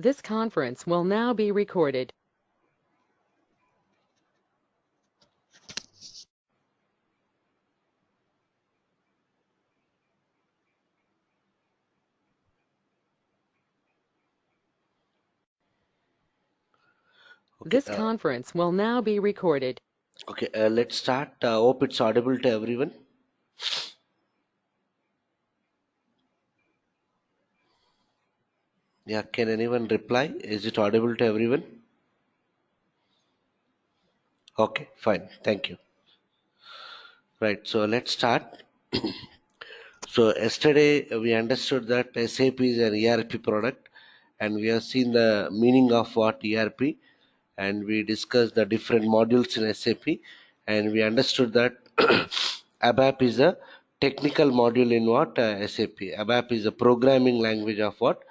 This conference will now be recorded. Okay, This conference will now be recorded. okay. Let's start. Hope it's audible to everyone. Yeah, can anyone reply? Is it audible to everyone? Okay, fine. Thank you. Right, so let's start. So yesterday we understood that SAP is an ERP product, and we have seen the meaning of what ERP, and we discussed the different modules in SAP, and we understood that ABAP is a technical module in what SAP. ABAP is a programming language of what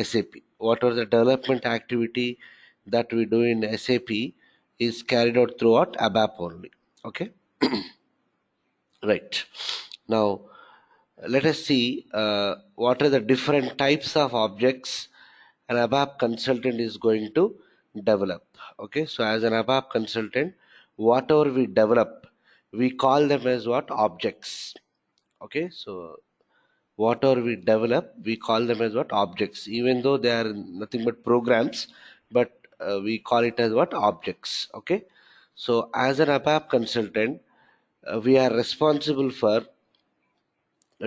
SAP. What are the development activity that we do in SAP is carried out throughout ABAP only. Okay, right. Now let us see what are the different types of objects an ABAP consultant is going to develop. Okay, so as an ABAP consultant, whatever we develop, we call them as what objects. Okay, so whatever we develop, we call them as what objects, even though they are nothing but programs, but we call it as what objects. Okay, so as an ABAP consultant, we are responsible for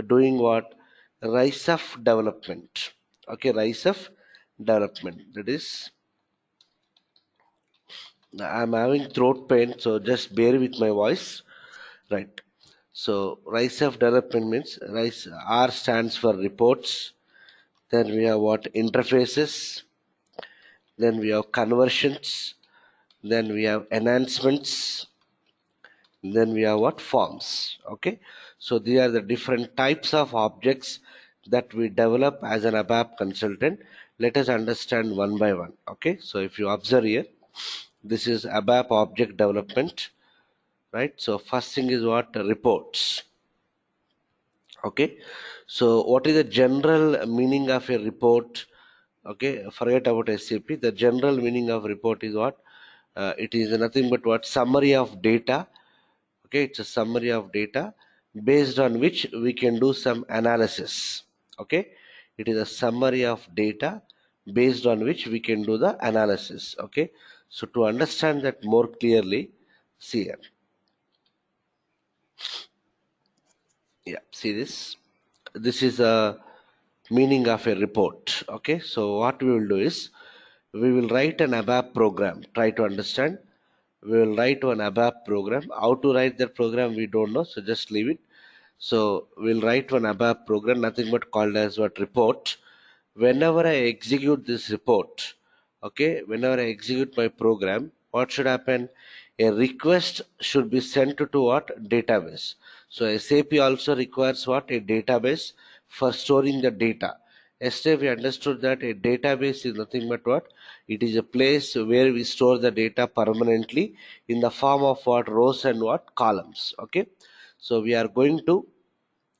doing what rise of development. Okay, rise of development, that is, I'm having throat pain, so just bear with my voice. Right, so rise of development means rise. R stands for reports, then we have what interfaces, then we have conversions, then we have enhancements, then we have what forms. Okay, so these are the different types of objects that we develop as an ABAP consultant. Let us understand one by one. Okay, so if you observe here, this is ABAP object development, right? So first thing is what reports. Okay, so what is the general meaning of a report? Okay, forget about SAP. The general meaning of report is what? It is nothing but what summary of data. Okay, it's a summary of data based on which we can do some analysis. Okay, it is a summary of data based on which we can do the analysis. Okay, so to understand that more clearly, see here. Yeah, see this. This is a meaning of a report. Okay, so what we will do is we will write an ABAP program. Try to understand. We will write an ABAP program. How to write that program we don't know, so just leave it. So we'll write one ABAP program, nothing but called as what report. Whenever I execute this report, okay, whenever I execute my program, what should happen? A request should be sent to what? Database. So SAP also requires what? A database for storing the data. Yesterday we understood that a database is nothing but what? It is a place where we store the data permanently in the form of what? Rows and what? Columns. Okay. So we are going to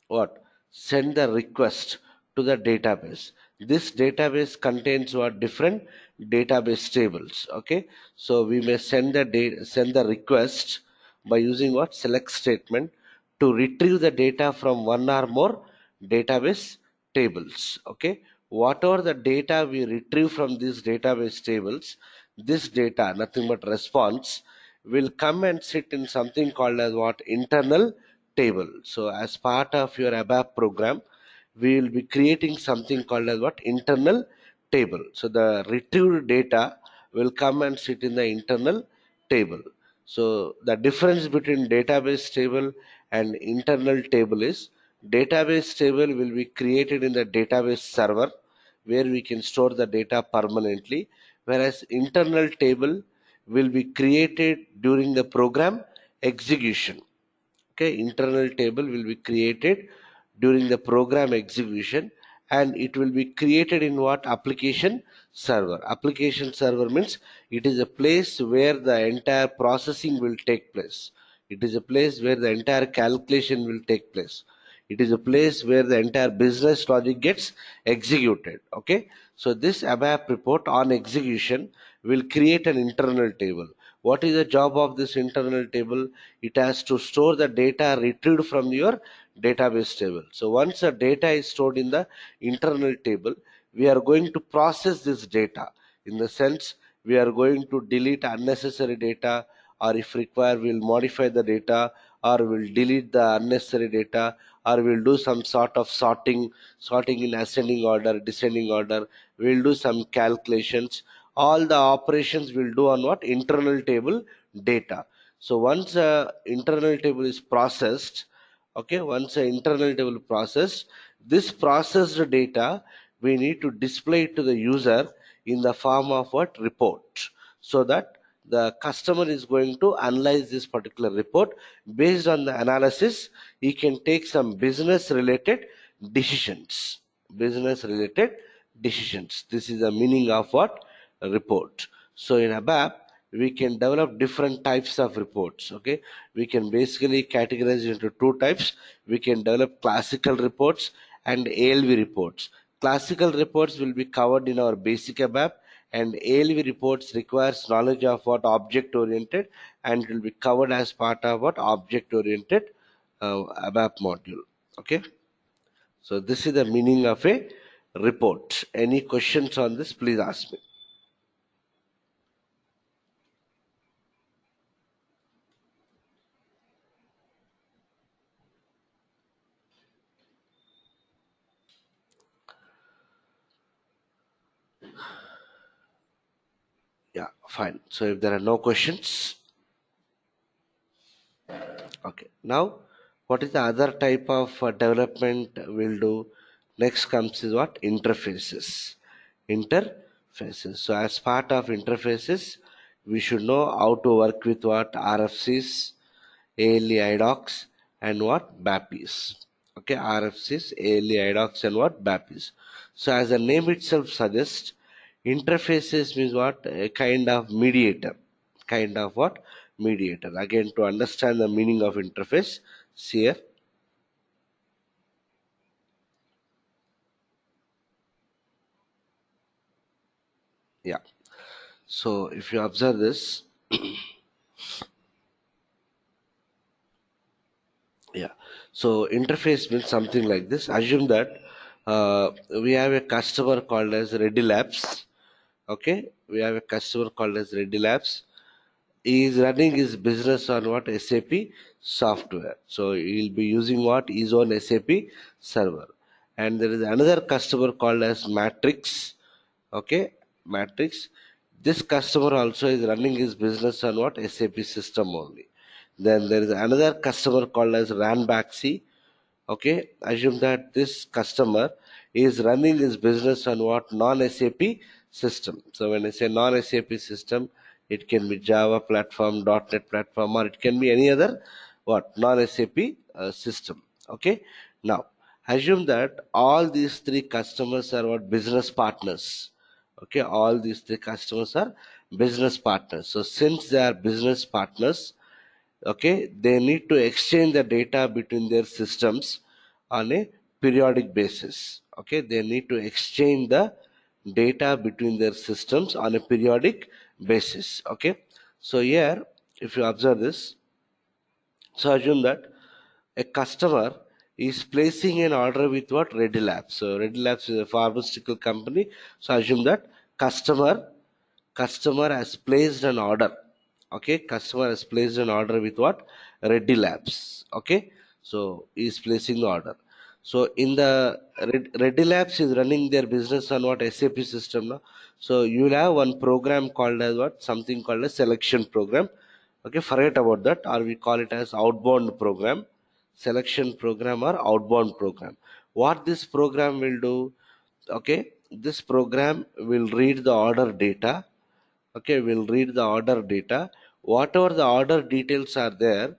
what? Send the request to the database. This database contains what? Different database tables. Okay, so we may send the request by using what? Select statement to retrieve the data from one or more database tables. Okay, whatever the data we retrieve from these database tables, this data, nothing but response, will come and sit in something called as what? Internal table. So as part of your ABAP program, we will be creating something called as what? Internal table. So the retrieved data will come and sit in the internal table. So the difference between database table and internal table is database table will be created in the database server where we can store the data permanently, whereas internal table will be created during the program execution. Okay, internal table will be created during the program execution, and it will be created in what? Application server. Application server means it is a place where the entire processing will take place. It is a place where the entire calculation will take place. It is a place where the entire business logic gets executed. Okay, so this ABAP report on execution will create an internal table. What is the job of this internal table? It has to store the data retrieved from your database table. So once the data is stored in the internal table, we are going to process this data, in the sense we are going to delete unnecessary data, or if required we'll modify the data, or we'll delete the unnecessary data, or we'll do some sort of sorting in ascending order, descending order. We'll do some calculations. All the operations we'll do on what? Internal table data. So once a internal table is processed, okay, once a internal table processed, this processed data we need to display it to the user in the form of what? Report. So that the customer is going to analyze this particular report. Based on the analysis, he can take some business related decisions. Business related decisions. This is the meaning of what? Report. So in ABAP, we can develop different types of reports. Okay, we can basically categorize into two types. We can develop classical reports and ALV reports. Classical reports will be covered in our basic ABAP, and ALV reports requires knowledge of what? Object oriented, and it will be covered as part of what? Object oriented ABAP module. Okay, so this is the meaning of a report. Any questions on this, please ask me. Yeah, fine. So if there are no questions, okay. Now, what is the other type of development we'll do? Next comes is what? Interfaces. Interfaces. So as part of interfaces, we should know how to work with what? RFCs, ALE IDOCs, and what? BAPIs. Okay, RFCs, ALE IDOCs, and what? BAPIs. So as the name itself suggests, interfaces means what? A kind of mediator. Kind of what? Mediator. Again, to understand the meaning of interface, see here. Yeah. So if you observe this, yeah. So interface means something like this. Assume that we have a customer called as Ready Labs. Okay, we have a customer called as Ready Labs. He is running his business on what? SAP software. So he'll be using what? His own SAP server. And there is another customer called as Matrix. Okay, Matrix. This customer also is running his business on what? SAP system only. Then there is another customer called as Ranbaxy. Okay, assume that this customer is running his business on what? Non-SAP system. So when I say non-SAP system, it can be Java platform, .NET platform, or it can be any other what? Non-SAP system. Okay, now assume that all these three customers are what? Business partners. Okay, all these three customers are business partners. So since they are business partners, okay, they need to exchange the data between their systems on a periodic basis. Okay, they need to exchange the data between their systems on a periodic basis. Okay, so here if you observe this, so assume that a customer is placing an order with what? Ready Labs. So Ready Labs is a pharmaceutical company. So assume that customer has placed an order. Okay, customer has placed an order with what? Ready Labs. Okay, so he is placing the order. So in the Ready Labs is running their business on what? SAP system now. So you will have one program called as what? Something called a selection program. Okay, forget about that, or we call it as outbound program. Selection program or outbound program. What this program will do? Okay, this program will read the order data. Okay, we'll read the order data. Whatever the order details are there,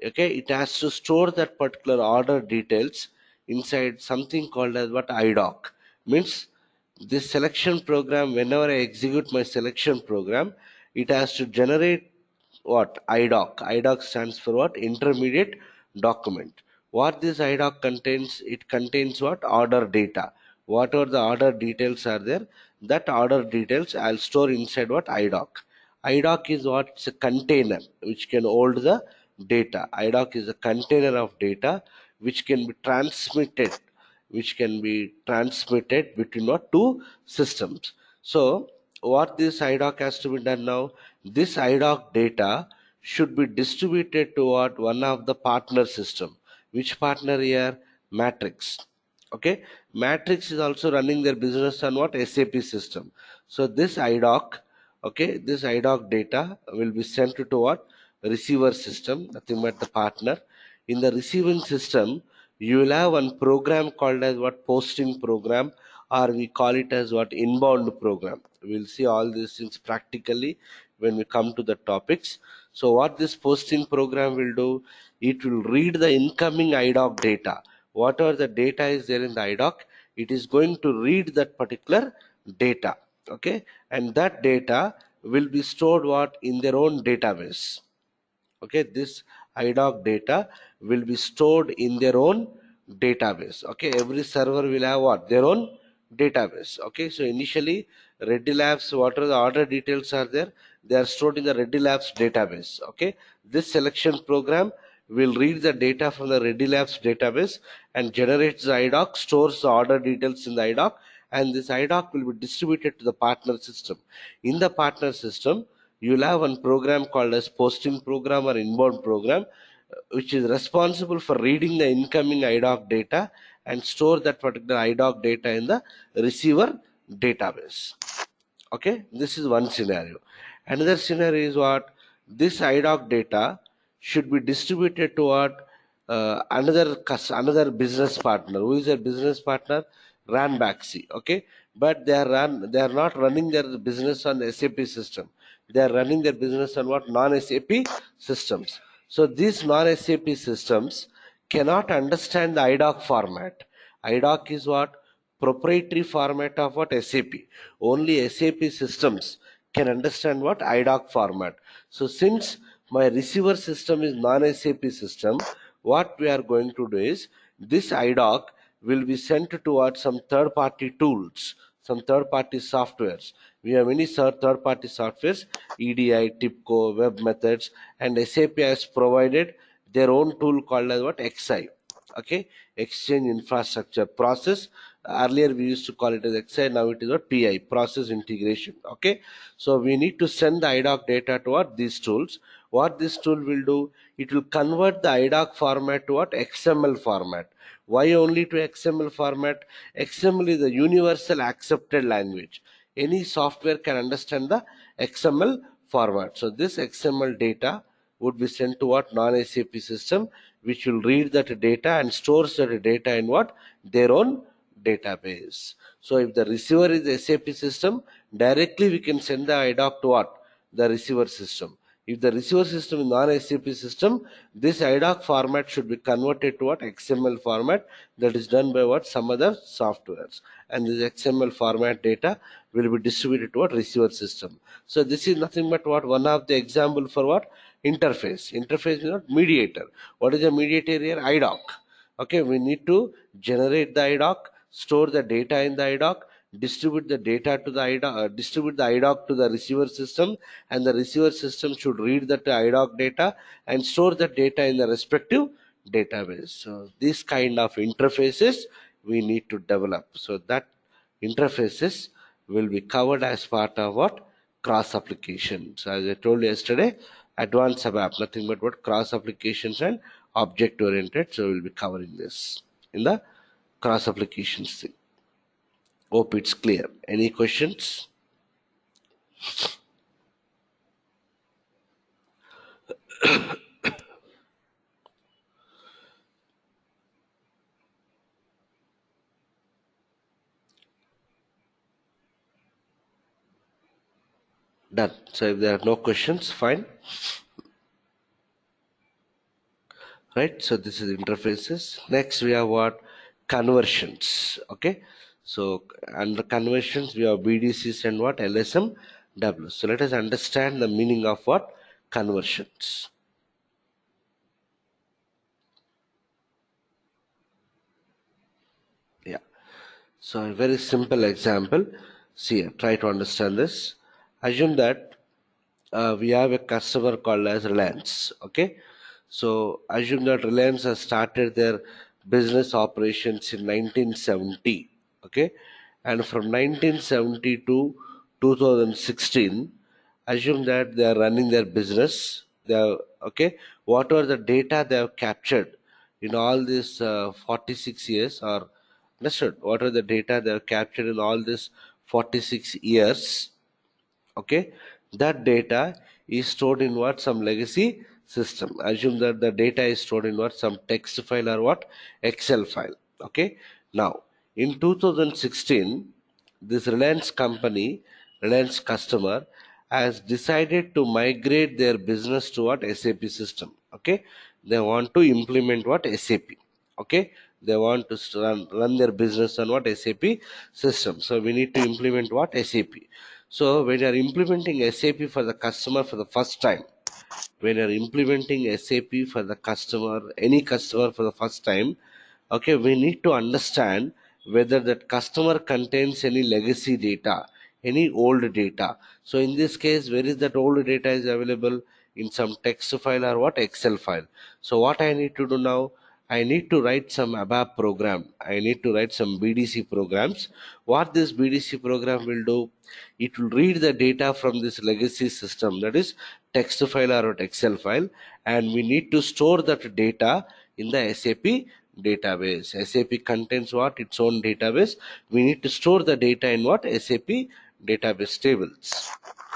okay, it has to store that particular order details inside something called as what? IDOC. Means this selection program, whenever I execute my selection program, it has to generate what? IDOC. IDOC stands for what? Intermediate document. What this IDOC contains, it contains what? Order data. Whatever the order details are there, that order details I'll store inside what? IDOC. IDOC is what? It's a container which can hold the data. IDOC is a container of data which can be transmitted, between what? Two systems. So what this IDOC has to be done now? This IDOC data should be distributed toward one of the partner system. Which partner here? Matrix. Okay, Matrix is also running their business on what? SAP system. So this IDOC, okay, this IDOC data will be sent to what? Receiver system, nothing but the partner. In the receiving system, you will have one program called as what? Posting program, or we call it as what? Inbound program. We'll see all these things practically when we come to the topics. So what this posting program will do, it will read the incoming IDOC data. Whatever the data is there in the IDOC, it is going to read that particular data. Okay, and that data will be stored what? In their own database. Okay, this IDOC data will be stored in their own database. Okay, every server will have what? Their own database. Okay, so initially Reddy Labs, whatever the order details are there, they are stored in the Reddy Labs database. Okay, this selection program will read the data from the Reddy Labs database and generates the IDOC, stores the order details in the IDOC, and this IDOC will be distributed to the partner system. In the partner system, you will have one program called as posting program or inbound program, which is responsible for reading the incoming IDOC data and store that particular IDOC data in the receiver database. Okay, this is one scenario. Another scenario is what? This IDOC data should be distributed toward another business partner. Who is a business partner? Ranbaxy. Okay, but they are not running their business on the SAP system. They are running their business on what? Non-SAP systems. So these non-SAP systems cannot understand the IDOC format. IDOC is what? Proprietary format of what? SAP. Only SAP systems can understand what? IDOC format. So since my receiver system is non-SAP system, what we are going to do is this IDOC will be sent towards some third-party tools, some third-party softwares. We have many third-party softwares, EDI, TIPCO, Web Methods, and SAP has provided their own tool called as what? XI. Okay, Exchange Infrastructure Process. Earlier we used to call it as XI, now it is what? PI, Process Integration. Okay, so we need to send the IDOC data to what? These tools. What this tool will do, it will convert the IDOC format to what? XML format. Why only to XML format? XML is the universal accepted language. Any software can understand the XML format. So this XML data would be sent to what? Non-SAP system, which will read that data and stores that data in what? Their own database. So if the receiver is the SAP system, directly we can send the IDOC to what? The receiver system. If the receiver system is non-SAP system, this IDOC format should be converted to what? XML format. That is done by what? Some other softwares. And this XML format data will be distributed to what? Receiver system. So this is nothing but what? One of the example for what? Interface. Interface is not mediator. What is a mediator here? IDOC. Okay, we need to generate the IDOC, store the data in the IDOC, distribute the data to the IDOC, distribute the IDOC to the receiver system, and the receiver system should read that IDOC data and store the data in the respective database. So these kind of interfaces we need to develop. So that interfaces will be covered as part of what? Cross applications. As I told you yesterday, advanced ABAP, nothing but what? Cross applications and object oriented. So we'll be covering this in the cross applications thing. Hope it's clear. Any questions? Done. So if there are no questions, fine. Right, so this is interfaces. Next we have what? Conversions. Okay, so under conversions we have BDCs and what? LSMW. So let us understand the meaning of what? Conversions. So a very simple example. See, try to understand this. Assume that we have a customer called as Reliance. Okay, so assume that Reliance has started their business operations in 1970. Okay, and from 1970 to 2016, assume that they are running their business. They are okay. Whatever the data they have captured in all these 46 years, or understood, what are the data they have captured in all this 46 years, okay, that data is stored in what, some legacy system. Assume that the data is stored in what, some text file or what, Excel file. Okay, now in 2016, this Reliance company, Reliance customer, has decided to migrate their business to what, SAP system. Okay, they want to implement what, SAP. Okay, they want to run their business on what, SAP system. So we need to implement what, SAP. So when you are implementing SAP for the customer for the first time, when you are implementing SAP for the customer, any customer for the first time, okay, we need to understand whether that customer contains any legacy data, any old data. So in this case, where is that old data is available? In some text file or what, Excel file. So what I need to do now, I need to write some ABAP program. I need to write some BDC programs. What this BDC program will do, it will read the data from this legacy system, that is text file or Excel file, and we need to store that data in the SAP database. SAP contains what, its own database. We need to store the data in what, SAP database tables.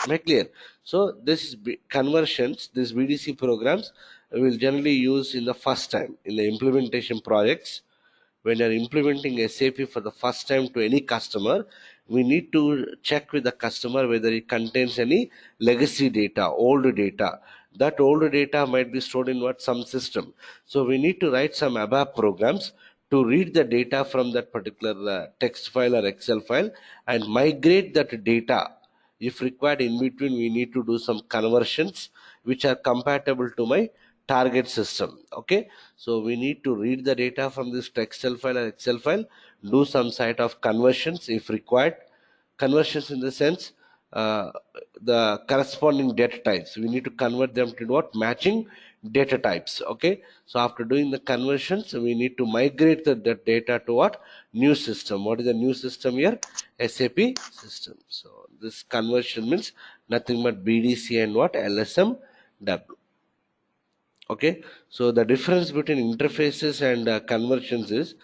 Am I clear? So this is conversions, these BDC programs will generally use in the first time in the implementation projects. When you are implementing SAP for the first time to any customer, we need to check with the customer whether it contains any legacy data, old data. That old data might be stored in what, some system. So we need to write some ABAP programs to read the data from that particular text file or Excel file and migrate that data. If required, in between we need to do some conversions which are compatible to my target system. Okay, so we need to read the data from this Excel file or Excel file, do some sort of conversions if required. Conversions in the sense, uh, the corresponding data types, we need to convert them to what, matching data types. Okay, so after doing the conversions, we need to migrate the data to what, new system. What is the new system here? SAP system. So this conversion means nothing but BDC and what, LSMW. Okay, so the difference between interfaces and conversions is,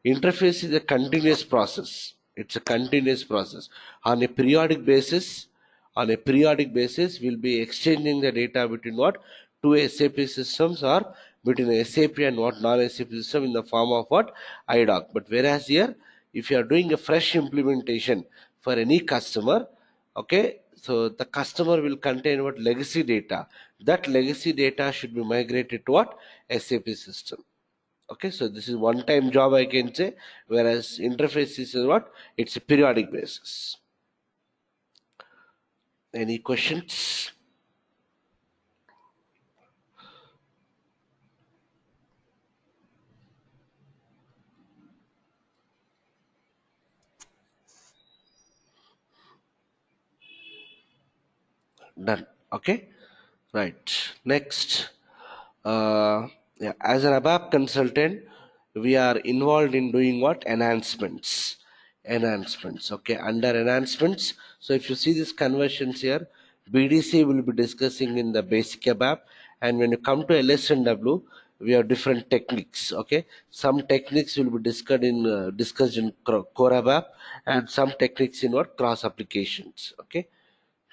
interface is a continuous process. It's a continuous process. On a periodic basis, on a periodic basis, we'll be exchanging the data between what, two SAP systems, or between SAP and what, non-SAP system, in the form of what, IDOC. But whereas here, if you are doing a fresh implementation for any customer, okay, so the customer will contain what, legacy data. That legacy data should be migrated to what, SAP system. Okay, so this is one time job, I can say, whereas interface is what, it's a periodic basis. Any questions? Done. Okay, right. Next, yeah, as an ABAP consultant, we are involved in doing what, enhancements. Enhancements. Okay, under enhancements. So if you see these conversions here, BDC will be discussing in the basic ABAP, and when you come to LSNW, we have different techniques. Okay, some techniques will be discussed in core ABAP, and some techniques in what, cross applications. Okay,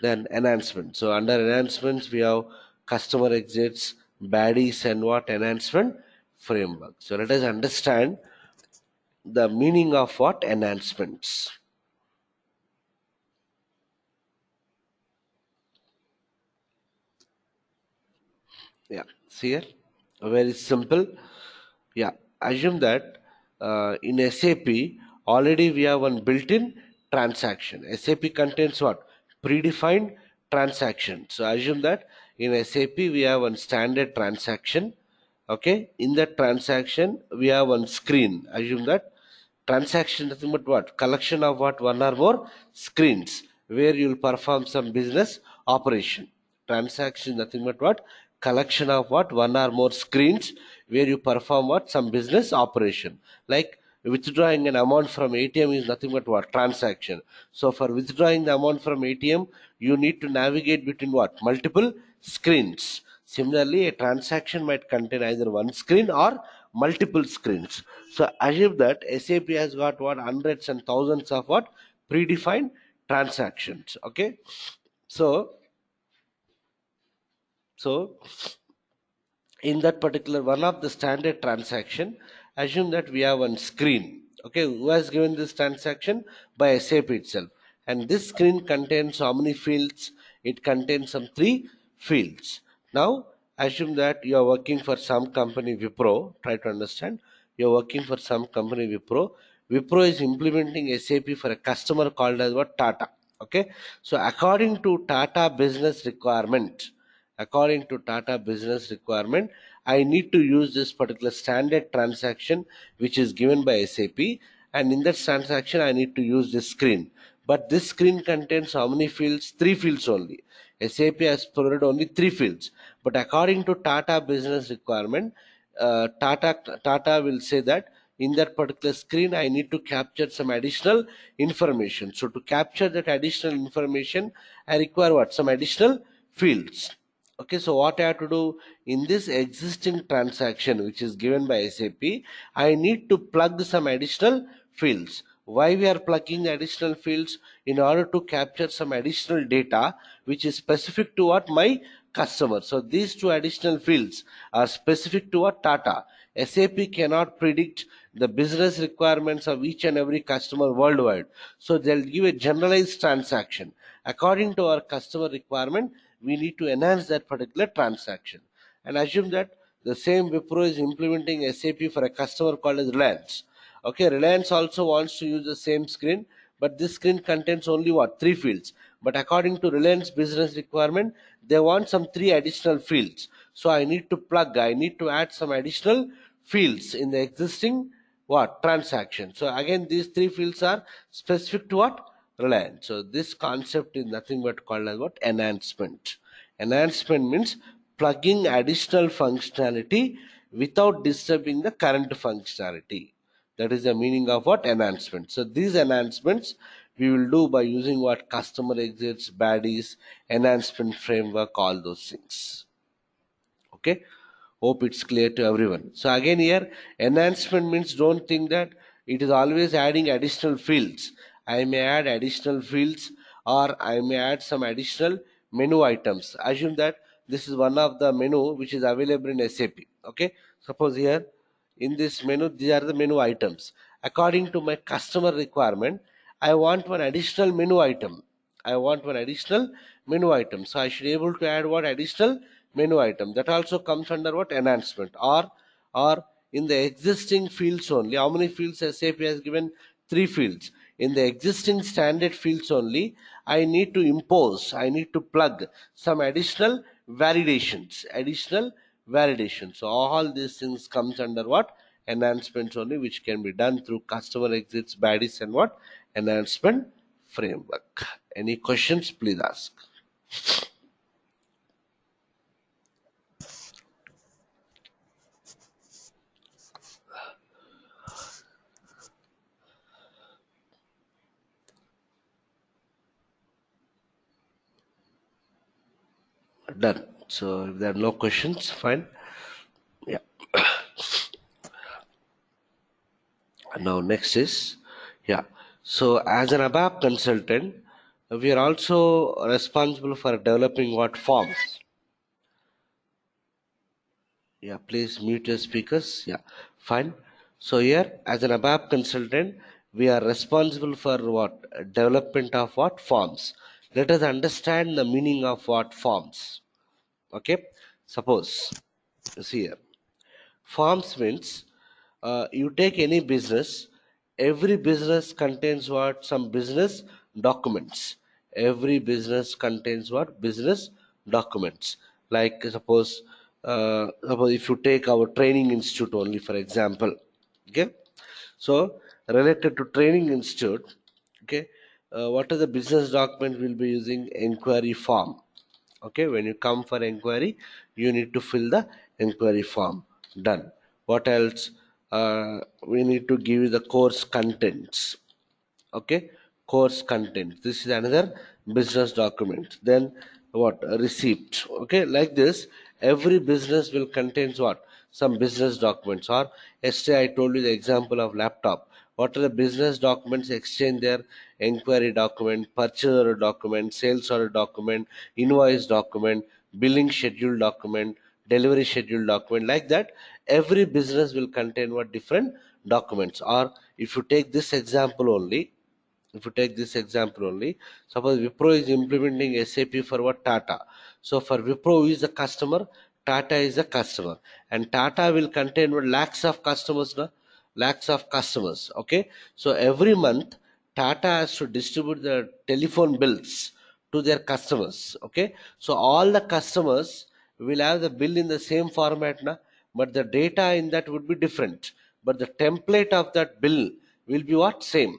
then enhancement. So under enhancements, we have customer exits, baddies, and what, enhancement framework. So let us understand the meaning of what, enhancements. Yeah, see here, very simple. Yeah, assume that in SAP already we have one built-in transaction. SAP contains what, predefined transaction. So assume that in SAP we have one standard transaction. Okay, in that transaction we have one screen. Assume that Transaction nothing but what? Collection of what? One or more screens where you'll perform some business operation. Transaction nothing but what? Collection of what? One or more screens where you perform what? Some business operation. Like withdrawing an amount from ATM is nothing but what? Transaction. So for withdrawing the amount from ATM, you need to navigate between what? Multiple screens. Similarly, a transaction might contain either one screen or multiple screens. So assume that SAP has got what? Hundreds and thousands of what? Predefined transactions. Okay. So so in that particular one of the standard transaction, assume that we have one screen. Okay, who has given this transaction? By SAP itself. And this screen contains how many fields? It contains some three fields. Now assume that you are working for some company Wipro. Try to understand, you are working for some company Wipro is implementing SAP for a customer called as what? Tata. Okay, so according to Tata business requirement, I need to use this particular standard transaction which is given by SAP, and in that transaction I need to use this screen. But this screen contains how many fields? Three fields only. SAP has provided only three fields. But according to Tata business requirement, Tata will say that in that particular screen I need to capture some additional information. So to capture that additional information, I require what? Some additional fields. Okay, so what I have to do in this existing transaction which is given by SAP, I need to plug some additional fields. Why we are plugging additional fields? In order to capture some additional data which is specific to what? My customer. So these two additional fields are specific to what? Tata. SAP cannot predict the business requirements of each and every customer worldwide. So they'll give a generalized transaction. According to our customer requirement, we need to enhance that particular transaction. And assume that the same Wipro is implementing SAP for a customer called as Reliance. Okay, Reliance also wants to use the same screen, but this screen contains only what? Three fields. But according to Reliance business requirement, they want some three additional fields. So I need to add some additional fields in the existing what? Transaction. So again, these three fields are specific to what? Reliance. So this concept is nothing but called as what? Enhancement. Enhancement means plugging additional functionality without disturbing the current functionality. That is the meaning of what? Enhancement. So these enhancements we will do by using what? Customer exits, baddies, enhancement framework, all those things. Okay, hope it's clear to everyone. So again here, enhancement means don't think that it is always adding additional fields. I may add additional fields, or I may add some additional menu items. Assume that this is one of the menu which is available in SAP. Okay, suppose here in this menu these are the menu items. According to my customer requirement, I want one additional menu item. So I should be able to add what? Additional menu item. That also comes under what? Enhancement. Or in the existing fields only, how many fields SAP has given? Three fields. In the existing standard fields only, I need to plug some additional validations. So all these things comes under what? Enhancements only, which can be done through customer exits, baddies, and what? Enhancement framework. Any questions? Please ask. Done. So if there are no questions, fine. Yeah. Now next is, yeah. So as an ABAP consultant, we are also responsible for developing what? Forms. Yeah, please mute your speakers. Yeah, fine. So here, as an ABAP consultant, we are responsible for what? Development of what? Forms. Let us understand the meaning of what? Forms. Okay. Suppose, see here, forms means you take any business. Every business contains what? Some business documents. Every business contains what? Business documents. Like suppose if you take our training institute only, for example. Okay, so related to training institute. Okay, what are the business document we'll be using? Inquiry form. Okay, when you come for inquiry, you need to fill the inquiry form. Done. What else? We need to give you the course contents. Okay, course content, this is another business document. Then what? A receipt. Okay, like this every business will contains what? Some business documents. Or yesterday I told you the example of laptop. What are the business documents? Exchange there, inquiry document, purchase order document, sales order document, invoice document, billing schedule document, delivery schedule document. Like that every business will contain what? Different documents. Or if you take this example only, if you take this example only, suppose Wipro is implementing SAP for what? Tata. So for Wipro, who is the customer? Tata is the customer, and Tata will contain what? Lakhs of customers, no? Lakhs of customers. Okay, so every month Tata has to distribute the telephone bills to their customers. Okay, so all the customers will have the bill in the same format, na? But the data in that would be different, but the template of that bill will be what? Same.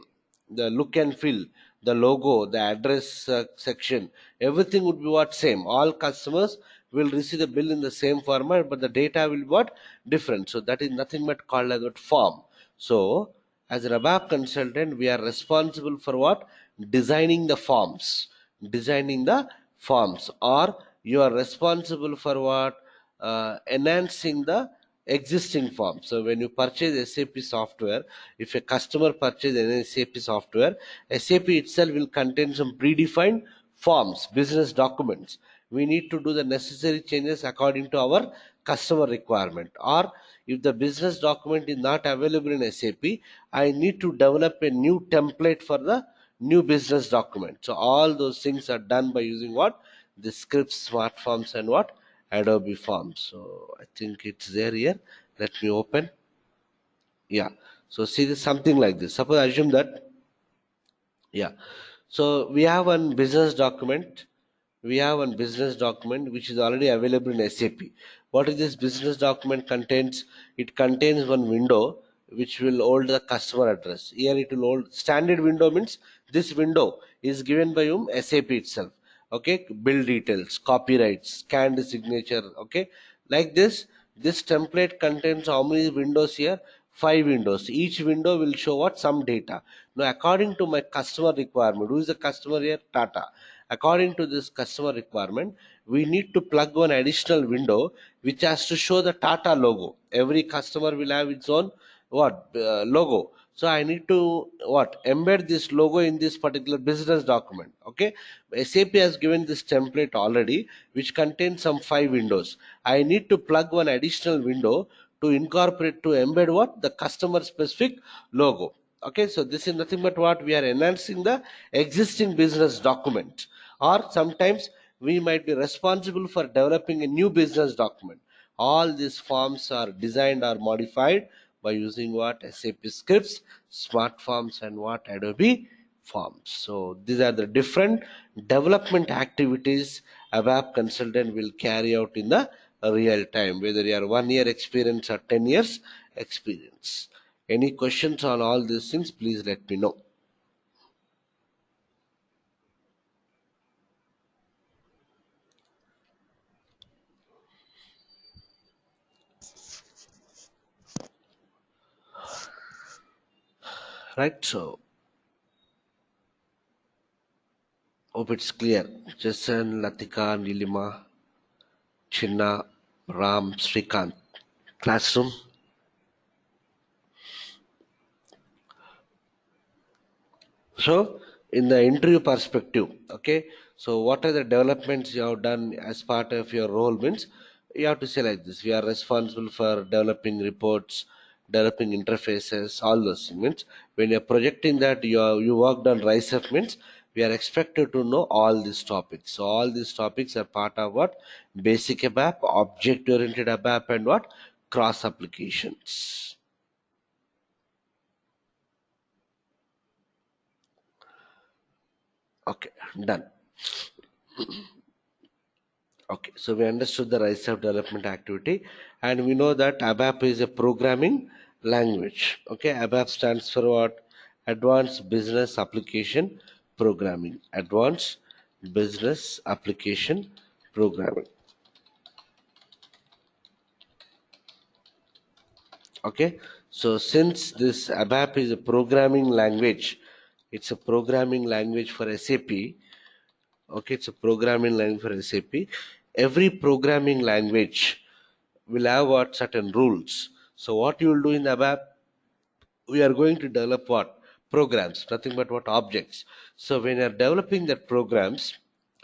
The look and feel, the logo, the address section, everything would be what? Same. All customers will receive the bill in the same format, but the data will be what? Different. So that is nothing but called as a form. So as an ABAP consultant, we are responsible for what? Designing the forms. Designing the forms. Or you are responsible for what? Enhancing the existing form. So when you purchase SAP software, if a customer purchases an SAP software, SAP itself will contain some predefined forms, business documents. We need to do the necessary changes according to our customer requirement. Or if the business document is not available in SAP, I need to develop a new template for the new business document. So all those things are done by using what? The scripts, smart forms, and what? Adobe Forms. So I think it's there here. Let me open. Yeah. So see this something like this. Suppose assume that, yeah. So we have one business document. We have one business document which is already available in SAP. What is this business document contains? It contains one window which will hold the customer address. Here it will hold standard window, means this window is given by whom? SAP itself. Okay, bill details, copyrights, scanned signature. Okay, like this. This template contains how many windows here? 5 windows. Each window will show what? Some data. Now according to my customer requirement, who is the customer here? Tata. According to this customer requirement, we need to plug one additional window which has to show the Tata logo. Every customer will have its own what? Logo. So I need to what? Embed this logo in this particular business document. Okay, SAP has given this template already which contains some 5 windows. I need to plug one additional window to incorporate, to embed what? The customer specific logo. Okay, so this is nothing but what? We are enhancing the existing business document. Or sometimes we might be responsible for developing a new business document. All these forms are designed or modified by using what? SAP scripts, smart forms, and what? Adobe forms. So these are the different development activities a web consultant will carry out in the real time, whether you are 1 year experience or 10 years experience. Any questions on all these things, please let me know. Right, so hope it's clear. Jason, Latika, Nilima, Chinna, Ram, Srikant. Classroom. So in the interview perspective, okay, so what are the developments you have done as part of your role? Means you have to say like this: we are responsible for developing reports, developing interfaces, all those things. Means when you're projecting that you worked on RISE-Up, means we are expected to know all these topics. So all these topics are part of what? Basic ABAP, object oriented ABAP, and what? Cross applications. Okay, done. Okay, so we understood the RISE-Up development activity, and we know that ABAP is a programming language. Okay, ABAP stands for what? Advanced Business Application Programming. Advanced Business Application Programming. Okay, so since this ABAP is a programming language, it's a programming language for SAP. Okay, it's a programming language for SAP. Every programming language will have what certain rules. So what you will do in the ABAP, we are going to develop what programs, nothing but what objects. So when you are developing that programs,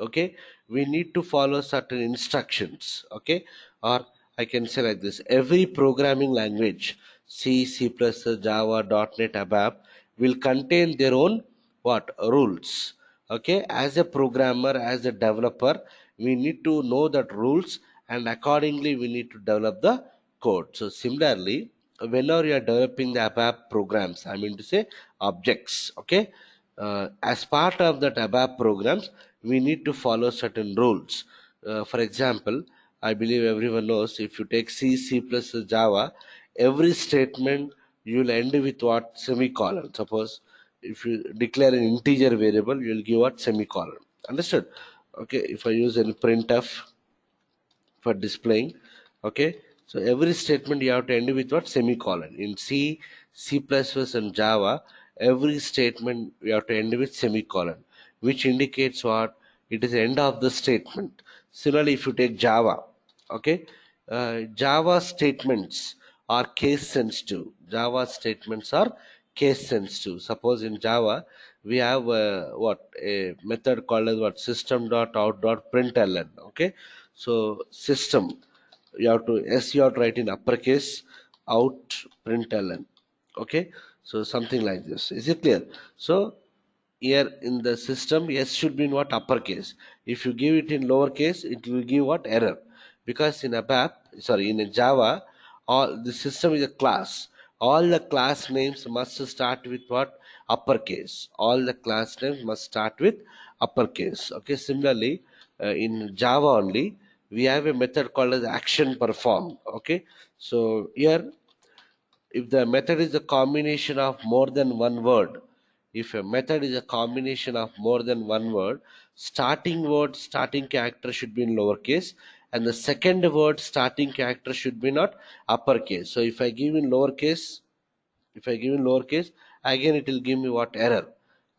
okay, we need to follow certain instructions. Okay, or I can say like this: every programming language, C plus Java, .NET, ABAP, will contain their own what rules. Okay, as a programmer, as a developer, we need to know that rules, and accordingly we need to develop the code. So similarly, whenever you are developing the ABAP programs, I mean to say objects, okay, as part of that ABAP programs, we need to follow certain rules. For example, I believe everyone knows, if you take C plus Java, every statement you will end with what? Semicolon. Suppose if you declare an integer variable, you will give what? Semicolon. Understood? Okay, if I use any printf for displaying, okay, so every statement you have to end with what? Semicolon. In C++ and Java, every statement you have to end with semicolon, which indicates what? It is the end of the statement. Similarly, if you take Java, okay, Java statements are case sensitive. Java statements are case sensitive. Suppose in Java we have what a method called as what? System.out.println. Okay, so system, you have to S, you have to write in uppercase, out println. Okay, so something like this. Is it clear? So here in the system, S should be in what? Uppercase. If you give it in lowercase, it will give what? Error. Because in ABAP, sorry, in a Java, all the system is a class. All the class names must start with what? Uppercase. All the class names must start with uppercase. Okay, similarly, in Java only, we have a method called as action perform. Okay, so here, if the method is a combination of more than one word, if a method is a combination of more than one word, starting word, starting character should be in lowercase, and the second word, starting character should be not uppercase. So if I give in lowercase, if I give in lowercase, again it will give me what? Error.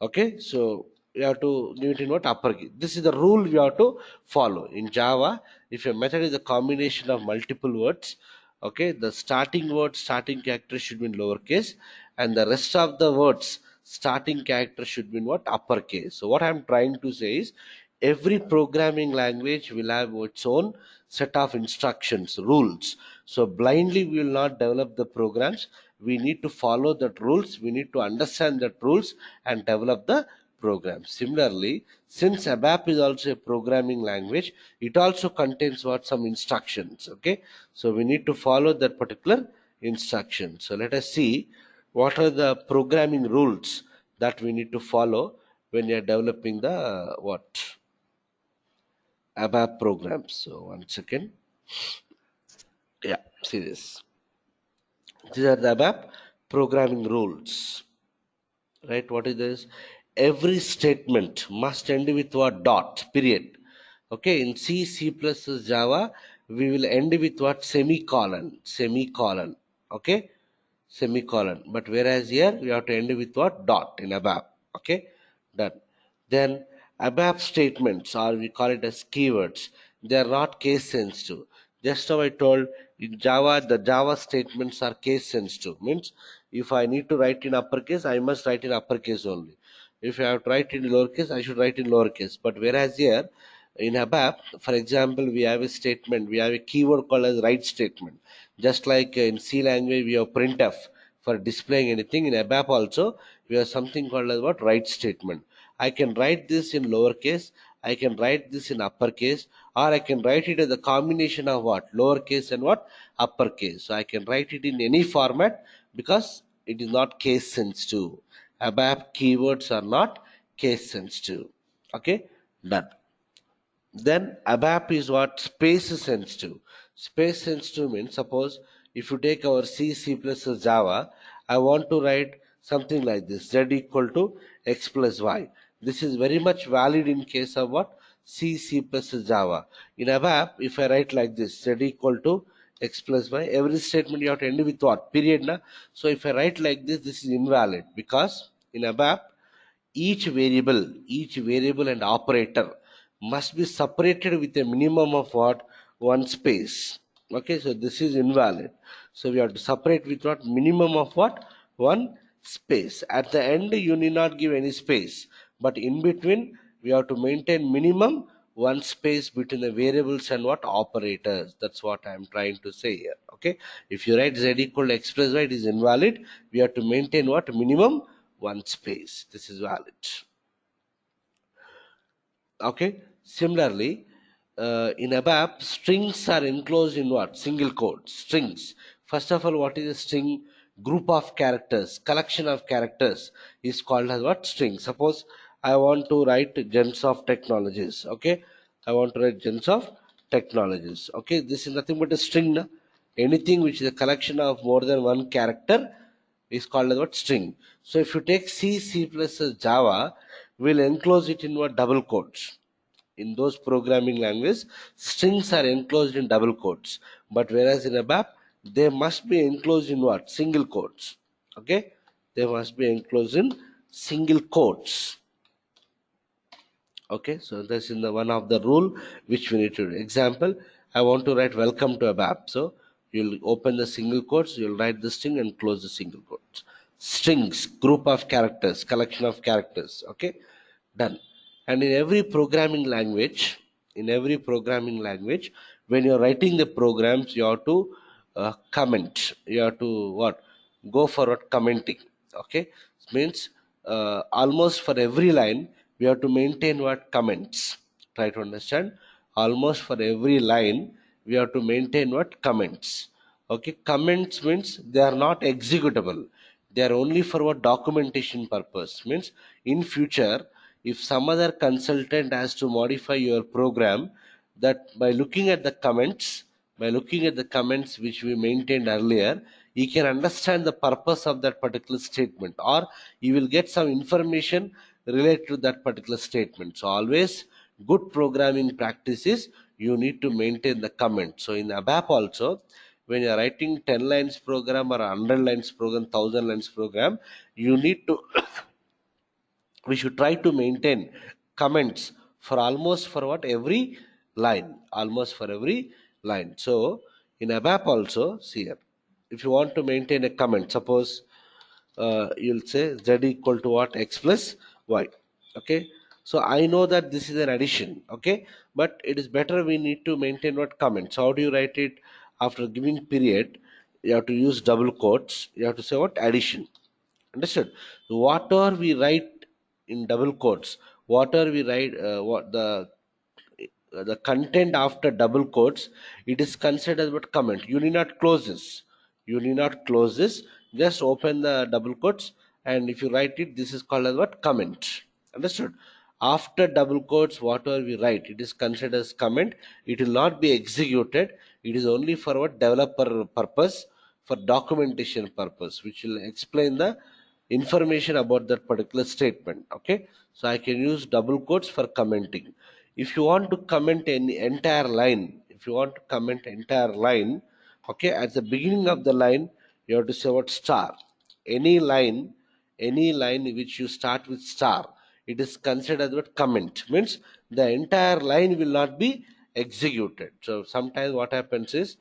Okay, so you have to give it in what? Uppercase. This is the rule you have to follow. In Java, if a method is a combination of multiple words, okay, the starting word, starting character should be in lowercase, and the rest of the words, starting character should be in what? Uppercase. So what I'm trying to say is, every programming language will have its own set of instructions, rules. So blindly we will not develop the programs. We need to follow that rules, we need to understand that rules and develop the program. Similarly, since ABAP is also a programming language, it also contains what? Some instructions. Okay, so we need to follow that particular instruction. So let us see what are the programming rules that we need to follow when you are developing the what? ABAP programs. So one second. Yeah, see this. These are the ABAP programming rules. Right? What is this? Every statement must end with what? Dot. Period. Okay. In C plus Java, we will end with what? Semicolon. Semicolon. Okay. Semicolon. But whereas here we have to end with what? Dot in ABAP. Okay. Done. Then ABAP statements, or we call it as keywords, they are not case sensitive. Just how I told, in Java, the Java statements are case sensitive. Means if I need to write in uppercase, I must write in uppercase only. If I have to write in lowercase, I should write in lowercase. But whereas here in ABAP, for example, we have a statement, we have a keyword called as write statement. Just like in C language, we have printf for displaying anything. In ABAP also, we have something called as what? Write statement. I can write this in lowercase, I can write this in uppercase, or I can write it as a combination of what? Lowercase and what? Uppercase. So I can write it in any format because it is not case sensitive. ABAP keywords are not case sensitive. Okay, done. Then ABAP is what? Space sensitive. Space sensitive means, suppose if you take our C plus Java, I want to write something like this, z equal to x plus y. This is very much valid in case of what? C plus Java. In ABAP, if I write like this, z equal to x plus y, every statement you have to end with what? Period. Na? So if I write like this is invalid, because in ABAP, each variable and operator must be separated with a minimum of what? One space. Okay, so this is invalid. So we have to separate with what? Minimum of what? One space. At the end you need not give any space, but in between we have to maintain minimum one space between the variables and what? Operators. That's what I am trying to say here. Okay, if you write z equal to x plus y, it is invalid. We have to maintain what? Minimum one space. This is valid. Okay, similarly, in ABAP, strings are enclosed in what? Single quotes. Strings, first of all, what is a string? Group of characters, collection of characters is called as what? String. Suppose I want to write gens of technologies. Okay, I want to write gens of technologies. Okay, this is nothing but a string. Na? Anything which is a collection of more than one character is called as what? String. So if you take C plus Java, we'll enclose it in what? Double quotes. In those programming languages, strings are enclosed in double quotes. But whereas in ABAP, they must be enclosed in what? Single quotes. Okay? They must be enclosed in single quotes. Okay, so that's in the one of the rule which we need to do. Example, I want to write welcome to ABAP. So you'll open the single quotes, you'll write the string and close the single quotes. Strings, group of characters, collection of characters. Okay, done. And in every programming language, when you're writing the programs, you have to comment. You have to what? Go for what? Commenting. Okay, means almost for every line we have to maintain what? Comments. Try to understand. Almost for every line we have to maintain what? Comments. Okay, comments means they are not executable. They are only for what? Documentation purpose. Means in future, if some other consultant has to modify your program, that by looking at the comments which we maintained earlier, he can understand the purpose of that particular statement, or he will get some information related to that particular statement. So always good programming practices, you need to maintain the comment. So in ABAP also, when you are writing 10 lines program or 100 lines program, 1000 lines program, you need to we should try to maintain comments for almost for what? Every line. Almost for every line. So in ABAP also, see here, if you want to maintain a comment, suppose you'll say z equal to what? X plus y. Okay, so I know that this is an addition. Okay, but it is better we need to maintain what? Comment. So how do you write it? After giving period, you have to use double quotes. You have to say what? Addition. Understood? Whatever we write in double quotes, whatever we write, what the content after double quotes, it is considered what? Comment. You need not close this. You need not close this. Just open the double quotes, and if you write it, this is called as what? Comment. Understood? After double quotes, whatever we write, it is considered as comment. It will not be executed. It is only for what? Developer purpose, for documentation purpose, which will explain the information about that particular statement. Okay, so I can use double quotes for commenting. If you want to comment an entire line, okay, at the beginning of the line you have to say what? Star. Any line any line which you start with star, it is considered as what? Comment. Means the entire line will not be executed. So sometimes what happens is,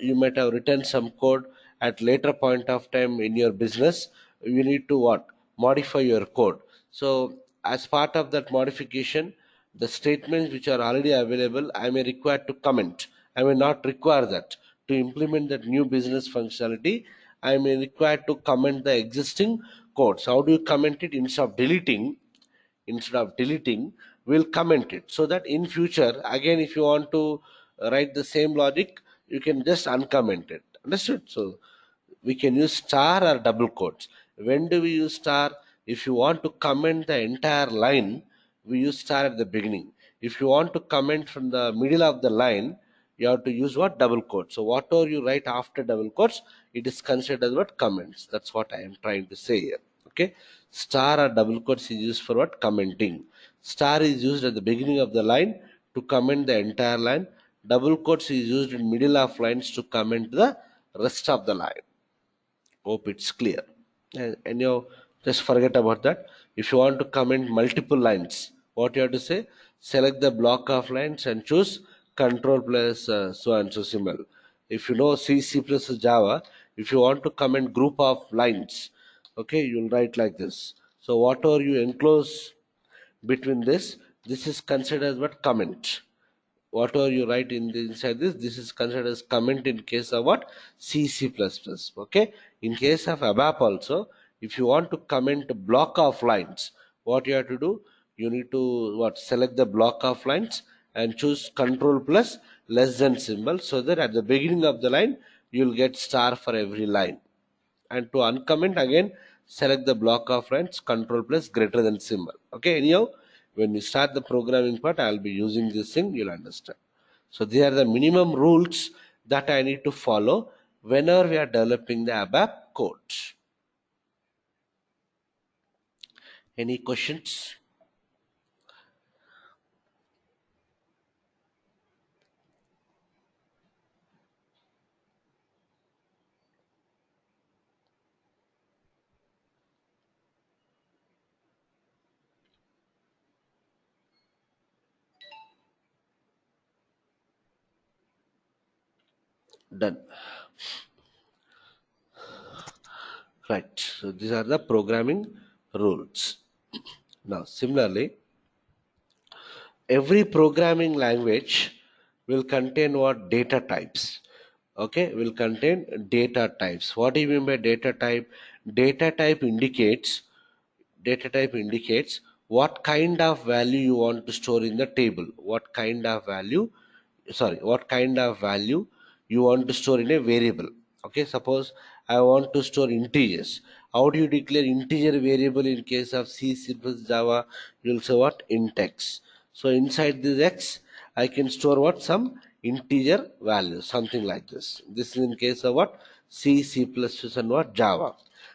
you might have written some code at later point of time in your business. You need to what? Modify your code. So as part of that modification, the statements which are already available, I may require to comment. I may not require that. To implement that new business functionality, I may require to comment the existing codes. How do you comment it? Instead of deleting, we'll comment it, so that in future again if you want to write the same logic, you can just uncomment it. Understood? So we can use star or double quotes. When do we use star? If you want to comment the entire line, we use star at the beginning. If you want to comment from the middle of the line, you have to use what? Double quotes. So whatever you write after double quotes, it is considered as what? Comments. That's what I am trying to say here. Okay. Star or double quotes is used for what? Commenting. Star is used at the beginning of the line to comment the entire line. Double quotes is used in middle of lines to comment the rest of the line. Hope it's clear. And you just forget about that. If you want to comment multiple lines, what you have to say? Select the block of lines and choose control plus so and so symbol. If you know C plus Java, if you want to comment group of lines, okay, you'll write like this. So whatever you enclose between this is considered as what? Comment. Whatever you write inside this is considered as comment in case of what? C++. Okay. In case of ABAP also, if you want to comment a block of lines, what you have to do? You need to what? Select the block of lines and choose control plus less than symbol, so that at the beginning of the line you'll get star for every line. And to uncomment, again select the block of lines, control plus greater than symbol. Okay. Anyhow, when we start the programming part, I'll be using this thing, you'll understand. So these are the minimum rules that I need to follow whenever we are developing the ABAP code. Any questions? Done. Right. So these are the programming rules. Now, similarly, every programming language will contain what? Data types. Okay, will contain data types. What do you mean by data type? Data type indicates what kind of value you want to store in the table. What kind of value you want to store in a variable. Okay, suppose I want to store integers. How do you declare integer variable in case of C plus Java? You'll say what? Int x. So inside this x, I can store what? Some integer value, something like this. This is in case of what? C plus plus and what? Java.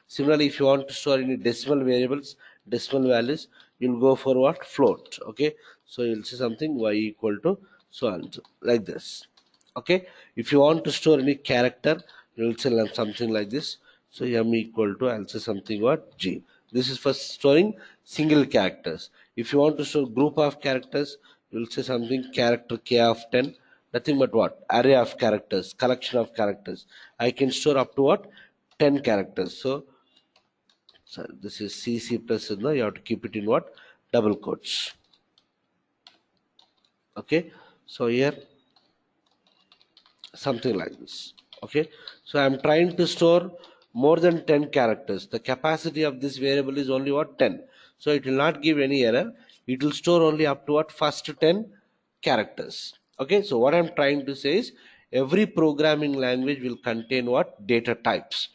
Similarly, if you want to store any decimal variables, decimal values, you'll go for what? Float. Okay, so you'll say something y equal to so and so, like this. Okay, if you want to store any character, you'll say something like this. So m equal to, I'll say something what? G. This is for storing single characters. If you want to store group of characters, you'll say something character k of 10. Nothing but what? Array of characters, collection of characters. I can store up to what? 10 characters. So this is C plus, you have to keep it in what? Double quotes. Okay, so here something like this. Okay, so I'm trying to store more than 10 characters. The capacity of this variable is only what? 10. So it will not give any error. It will store only up to what? First 10 characters. Okay, so what I'm trying to say is every programming language will contain what? Data types.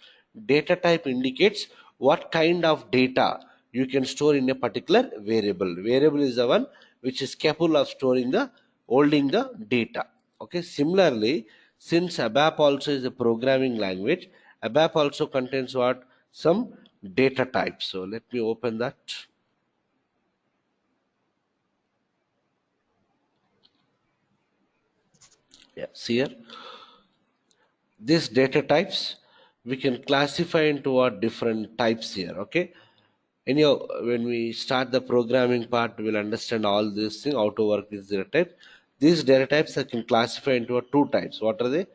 Data type indicates what kind of data you can store in a particular variable. Variable is the one which is capable of storing the holding the data. Okay, similarly, since ABAP also is a programming language, ABAP also contains what? Some data types. So let me open that. Yeah, see here. These data types we can classify into what? Different types here. Okay. Anyhow, when we start the programming part, we'll understand all this thing, how to work this data type. These data types I can classify into two types. What are they?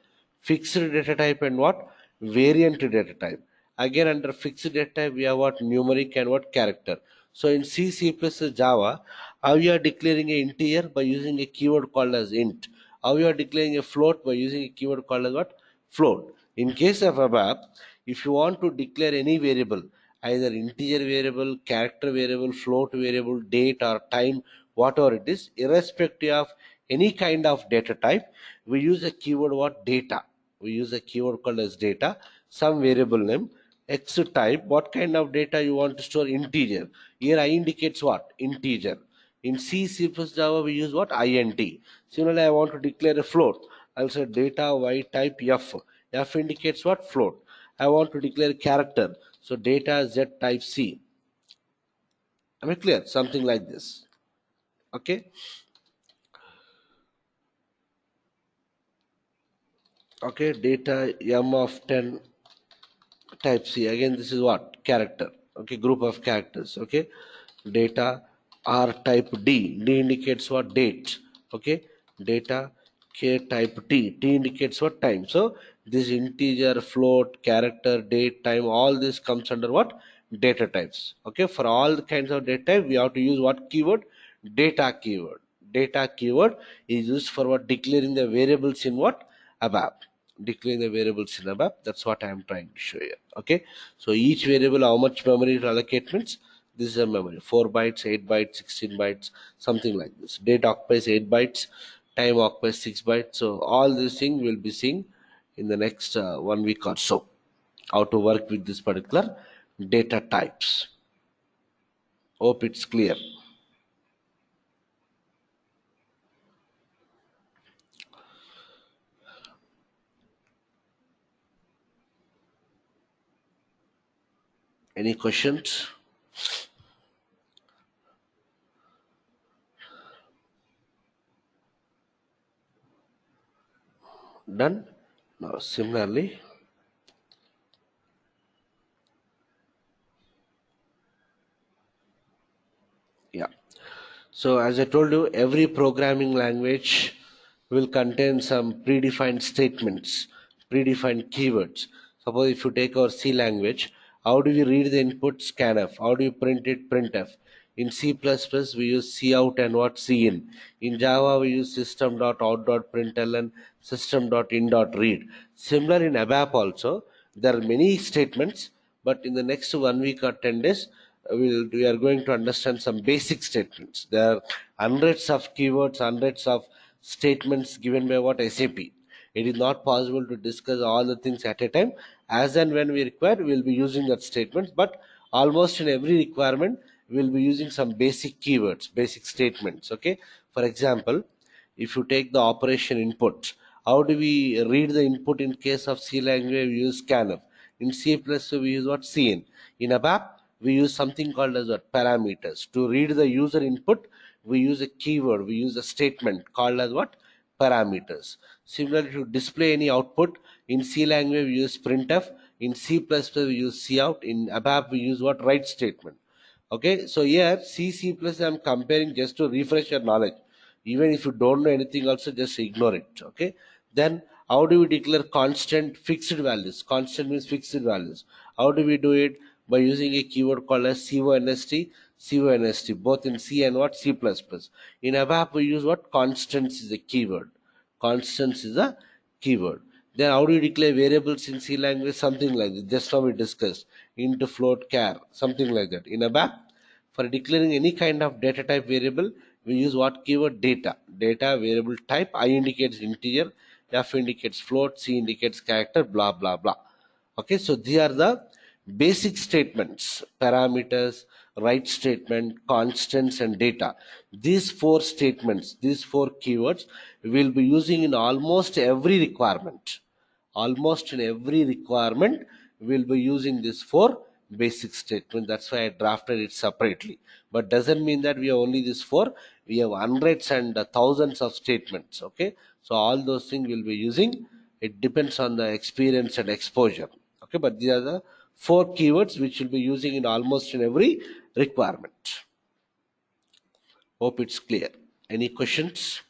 Fixed data type and what? Variant data type. Again, under fixed data type, we have what? Numeric and what? Character. So in C plus Java, how you are declaring an integer? By using a keyword called as int. How you are declaring a float? By using a keyword called as what? Float. In case of ABAP, if you want to declare any variable, either integer variable, character variable, float variable, date or time, whatever it is, irrespective of any kind of data type, we use a keyword what? Data. We use a keyword called as data, some variable name, x type, what kind of data you want to store? Integer. Here I indicates what? Integer. In C plus Java we use what? Int. Similarly, I want to declare a float. I'll say data y type f. F indicates what? Float. I want to declare character, so data z type c. Am I clear? Something like this. Okay. Okay, data m of 10 type c. Again, this is what? Character. Okay, group of characters. Okay, data r type d. D indicates what? Date. Okay, data k type t. T indicates what? Time. So this integer, float, character, date, time, all this comes under what? Data types. Okay, for all the kinds of data type we have to use what keyword? Data keyword. Data keyword is used for what? Declaring the variables in what? ABAP. Declaring the variables in ABAP. That's what I am trying to show you. Okay, so each variable, how much memory to allocate means this is a memory: 4 bytes, 8 bytes, 16 bytes, something like this. Date occupies 8 bytes, time occupies 6 bytes. So all these things we'll be seeing in the next 1 week or so, how to work with this particular data types. Hope it's clear. Any questions? Done. Now similarly, yeah, so as I told you, every programming language will contain some predefined statements, predefined keywords. Suppose if you take our C language, how do we read the input? Scanf. How do you print it? Printf. In C++, we use cout and what? Cin. In Java, we use system.out.println, system.in.read. Similar in ABAP also, there are many statements, but in the next 1 week or 10 days, we are going to understand some basic statements. There are hundreds of keywords, hundreds of statements given by what? SAP. It is not possible to discuss all the things at a time. As and when we require, we will be using that statements, but almost in every requirement, we will be using some basic keywords, basic statements. Okay, for example, if you take the operation input, how do we read the input? In case of C language, we use scanf. In C++, we use what? Cin. In ABAP, we use something called as what? Parameters. To read the user input, we use a keyword, we use a statement called as what? Parameters. Similarly, to display any output, in C language we use printf, in C++ we use cout, in ABAP we use what? Write statement. Okay, so here C++ I'm comparing just to refresh your knowledge. Even if you don't know anything also, just ignore it. Okay, then how do we declare constant fixed values? Constant means fixed values. How do we do it? By using a keyword called as const, both in C and what? C++. In ABAP we use what? Constants is a keyword. Constants is a keyword. Then how do you declare variables in C language? Something like this. Just now we discussed int, float, char, something like that. In ABAP, for declaring any kind of data type variable, we use what keyword? Data. Data variable type. I indicates integer, F indicates float, C indicates character, blah blah blah. Okay, so these are the basic statements: parameters, write statement, constants, and data. These four statements, these four keywords, we will be using in almost every requirement. Almost in every requirement, we will be using this four basic statement. That's why I drafted it separately. But doesn't mean that we have only this four. We have hundreds and thousands of statements. Okay, so all those things we'll be using. It depends on the experience and exposure. Okay, but these are the four keywords which we'll be using in almost in every requirement. Hope it's clear. Any questions?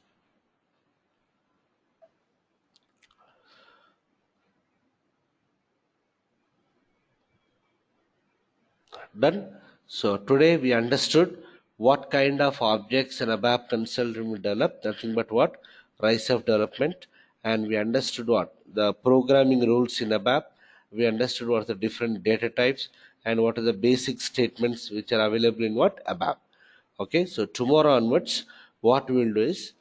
Done. So today we understood what kind of objects an ABAP consultant will develop, nothing but what? Rise of development. And we understood what? The programming rules in ABAP. We understood what are the different data types and what are the basic statements which are available in what? ABAP. Okay, so tomorrow onwards, what we will do is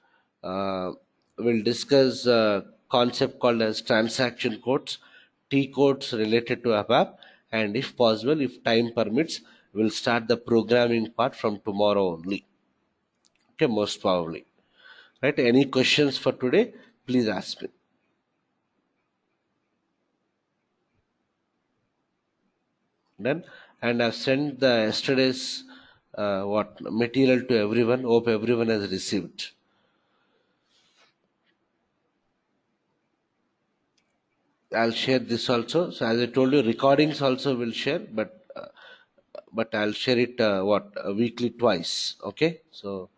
we'll discuss a concept called as transaction codes, T codes related to ABAP, and if possible, if time permits, we'll start the programming part from tomorrow only. Okay, most probably. Right? Any questions for today? Please ask me. done. And I've sent the yesterday's what material to everyone. Hope everyone has received. I'll share this also. So as I told you, recordings also will share, but I'll share it weekly twice. Okay, so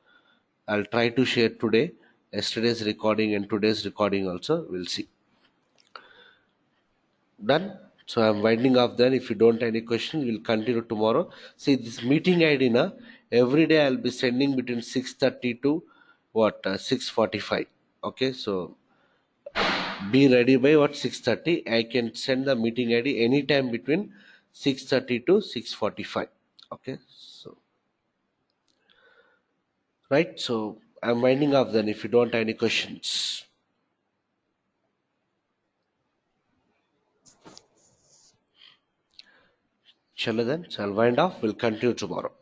I'll try to share today yesterday's recording and today's recording also. We'll see. Done. So I'm winding off then. If you don't have any questions, we'll continue tomorrow. See this meeting ID na every day I'll be sending between 6:30 to 6:45. Okay, so be ready by 6:30. I can send the meeting ID anytime between 6:30 to 6:45. Okay, so right. So I'm winding off then. If you don't have any questions, chalo then. So I'll wind off. We'll continue tomorrow.